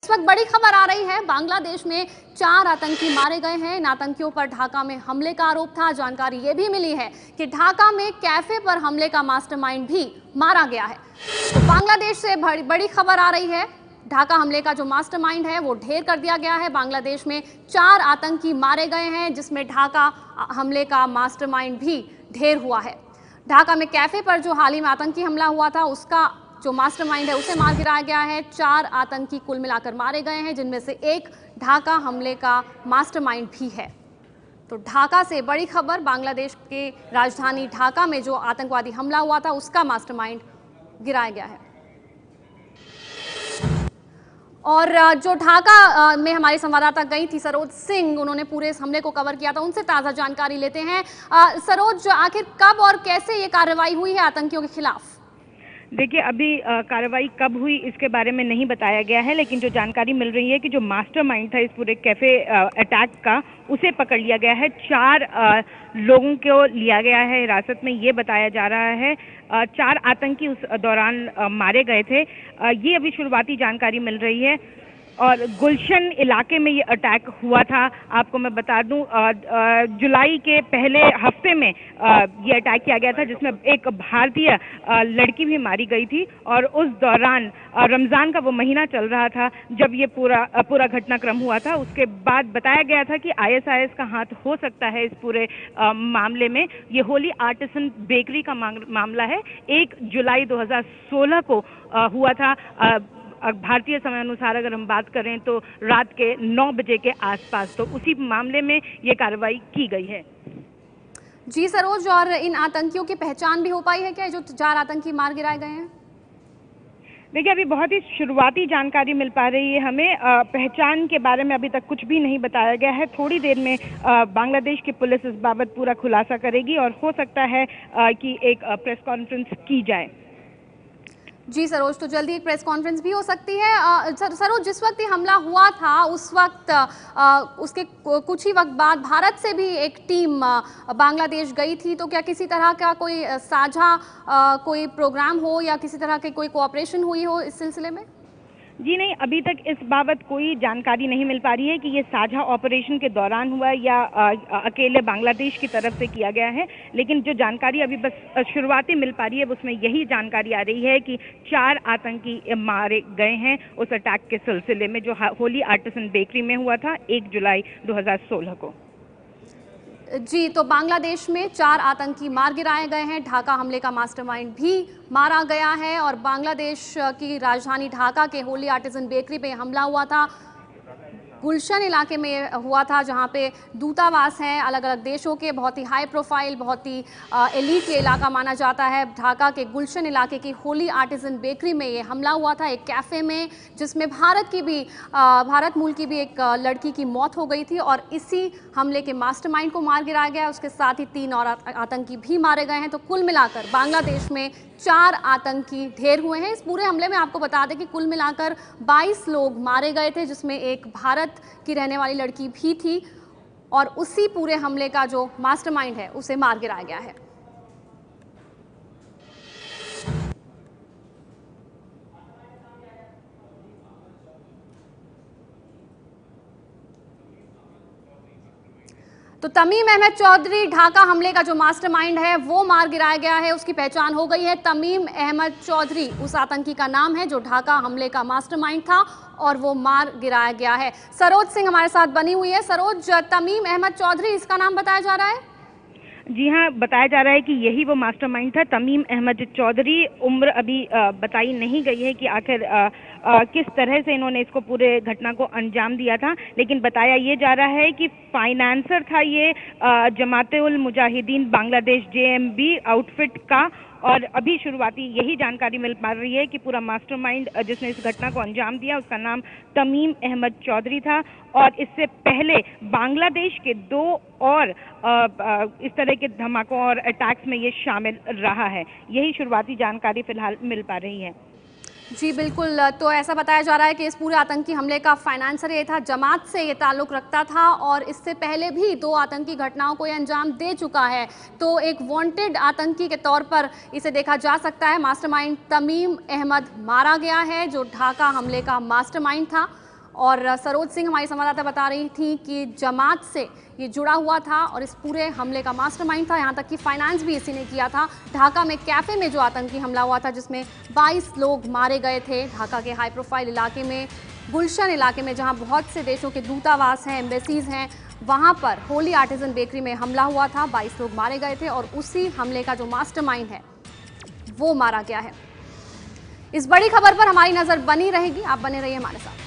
इस वक्त बड़ी खबर आ रही है। बांग्लादेश में 4 आतंकी मारे गए हैं। इन आतंकियों पर ढाका में हमले का आरोप था। जानकारी ये भी मिली है कि ढाका में कैफे पर हमले का मास्टरमाइंड भी मारा गया है। तो बांग्लादेश से बड़ी खबर आ रही है। ढाका हमले का जो मास्टरमाइंड है वो ढेर कर दिया गया है। बांग्लादेश में 4 आतंकी मारे गए हैं, जिसमें ढाका हमले का मास्टरमाइंड भी ढेर हुआ है। ढाका में कैफे पर जो हाल ही में आतंकी हमला हुआ था, उसका जो मास्टरमाइंड है उसे मार गिराया गया है। 4 आतंकी कुल मिलाकर मारे गए हैं, जिनमें से एक ढाका हमले का मास्टरमाइंड भी है। तो ढाका से बड़ी खबर, बांग्लादेश के राजधानी ढाका में जो आतंकवादी हमला हुआ था उसका मास्टरमाइंड गिराया गया है। और जो ढाका में हमारी संवाददाता गई थी सरोज सिंह, उन्होंने पूरे इस हमले को कवर किया था। उनसे ताज़ा जानकारी लेते हैं। सरोज, आखिर कब और कैसे ये कार्रवाई हुई है आतंकियों के खिलाफ? देखिए, अभी कार्रवाई कब हुई इसके बारे में नहीं बताया गया है, लेकिन जो जानकारी मिल रही है कि जो मास्टरमाइंड था इस पूरे कैफे अटैक का, उसे पकड़ लिया गया है। 4 लोगों को लिया गया है हिरासत में, ये बताया जा रहा है। 4 आतंकी उस दौरान मारे गए थे। ये अभी शुरुआती जानकारी मिल रही है। और गुलशन इलाके में ये अटैक हुआ था। आपको मैं बता दूं, जुलाई के पहले हफ्ते में ये अटैक किया गया था, जिसमें एक भारतीय लड़की भी मारी गई थी। और उस दौरान रमज़ान का वो महीना चल रहा था जब ये पूरा घटनाक्रम हुआ था। उसके बाद बताया गया था कि आईएसआईएस का हाथ हो सकता है इस पूरे मामले में। ये होली आर्टिसन बेकरी का मामला है। 1 जुलाई 2016 को हुआ था। भारतीय समय अनुसार अगर हम बात करें तो रात के 9 बजे के आसपास। तो उसी मामले में ये कार्रवाई की गई है। जी सरोज, और इन आतंकियों की पहचान भी हो पाई है क्या, जो 4 आतंकी मार गिराए गए हैं? देखिए, अभी बहुत ही शुरुआती जानकारी मिल पा रही है हमें। पहचान के बारे में अभी तक कुछ भी नहीं बताया गया है। थोड़ी देर में बांग्लादेश की पुलिस इस बाबत पूरा खुलासा करेगी और हो सकता है कि एक प्रेस कॉन्फ्रेंस की जाए। जी सरोज, तो जल्दी एक प्रेस कॉन्फ्रेंस भी हो सकती है। सरोज, जिस वक्त ये हमला हुआ था उस वक्त उसके कुछ ही वक्त बाद भारत से भी एक टीम बांग्लादेश गई थी। तो क्या किसी तरह का कोई साझा कोई प्रोग्राम हो या किसी तरह की कोई कोऑपरेशन हुई हो इस सिलसिले में? जी नहीं, अभी तक इस बाबत कोई जानकारी नहीं मिल पा रही है कि ये साझा ऑपरेशन के दौरान हुआ या अकेले बांग्लादेश की तरफ से किया गया है। लेकिन जो जानकारी अभी बस शुरुआती मिल पा रही है उसमें यही जानकारी आ रही है कि 4 आतंकी मारे गए हैं उस अटैक के सिलसिले में, जो होली आर्टिसन बेकरी में हुआ था 1 जुलाई 2016 को। जी, तो बांग्लादेश में 4 आतंकी मार गिराए गए हैं। ढाका हमले का मास्टरमाइंड भी मारा गया है। और बांग्लादेश की राजधानी ढाका के होली आर्टिसन बेकरी पे हमला हुआ था। गुलशन इलाके में हुआ था, जहां पे दूतावास हैं अलग अलग देशों के। बहुत ही हाई प्रोफाइल, बहुत ही एलीट ये इलाका माना जाता है। ढाका के गुलशन इलाके की होली आर्टिसन बेकरी में ये हमला हुआ था, एक कैफ़े में, जिसमें भारत मूल की भी एक लड़की की मौत हो गई थी। और इसी हमले के मास्टरमाइंड को मार गिराया गया। उसके साथ ही 3 और आतंकी भी मारे गए हैं। तो कुल मिलाकर बांग्लादेश में 4 आतंकी ढेर हुए हैं। इस पूरे हमले में आपको बता दें कि कुल मिलाकर 22 लोग मारे गए थे, जिसमें एक भारत की रहने वाली लड़की भी थी। और उसी पूरे हमले का जो मास्टरमाइंड है उसे मार गिराया गया है। तो तमीम अहमद चौधरी, ढाका हमले का जो मास्टरमाइंड है वो मार गिराया गया है, उसकी पहचान हो गई है। तमीम अहमद चौधरी उस आतंकी का नाम है जो ढाका हमले का मास्टरमाइंड था और वो मार गिराया गया है। सरोज सिंह हमारे साथ बनी हुई है। सरोज, तमीम अहमद चौधरी इसका नाम बताया जा रहा है? जी हाँ, बताया जा रहा है कि यही वो मास्टरमाइंड था, तमीम अहमद चौधरी। उम्र अभी बताई नहीं गई है कि आखिर किस तरह से इन्होंने इसको पूरे घटना को अंजाम दिया था, लेकिन बताया ये जा रहा है कि फाइनेंसर था ये जमाते उल मुजाहिदीन बांग्लादेश JMB आउटफिट का। और अभी शुरुआती यही जानकारी मिल पा रही है कि पूरा मास्टरमाइंड जिसने इस घटना को अंजाम दिया उसका नाम तमीम अहमद चौधरी था। और इससे पहले बांग्लादेश के 2 और इस तरह के धमाकों और अटैक्स में ये शामिल रहा है। यही शुरुआती जानकारी फिलहाल मिल पा रही है। जी बिल्कुल, तो ऐसा बताया जा रहा है कि इस पूरे आतंकी हमले का फाइनेंसर ये था, जमात से ये ताल्लुक़ रखता था और इससे पहले भी 2 आतंकी घटनाओं को ये अंजाम दे चुका है। तो एक वांटेड आतंकी के तौर पर इसे देखा जा सकता है। मास्टरमाइंड तमीम अहमद मारा गया है, जो ढाका हमले का मास्टरमाइंड था। और सरोज सिंह हमारी संवाददाता बता रही थी कि जमात से ये जुड़ा हुआ था और इस पूरे हमले का मास्टरमाइंड था। यहाँ तक कि फाइनेंस भी इसी ने किया था। ढाका में कैफे में जो आतंकी हमला हुआ था जिसमें 22 लोग मारे गए थे। ढाका के हाई प्रोफाइल इलाके में, गुलशन इलाके में, जहाँ बहुत से देशों के दूतावास हैं, एम्बेसीज हैं, वहाँ पर होली आर्टिजन बेकरी में हमला हुआ था। 22 लोग मारे गए थे और उसी हमले का जो मास्टरमाइंड है वो मारा गया है। इस बड़ी खबर पर हमारी नजर बनी रहेगी। आप बने रहिए हमारे साथ।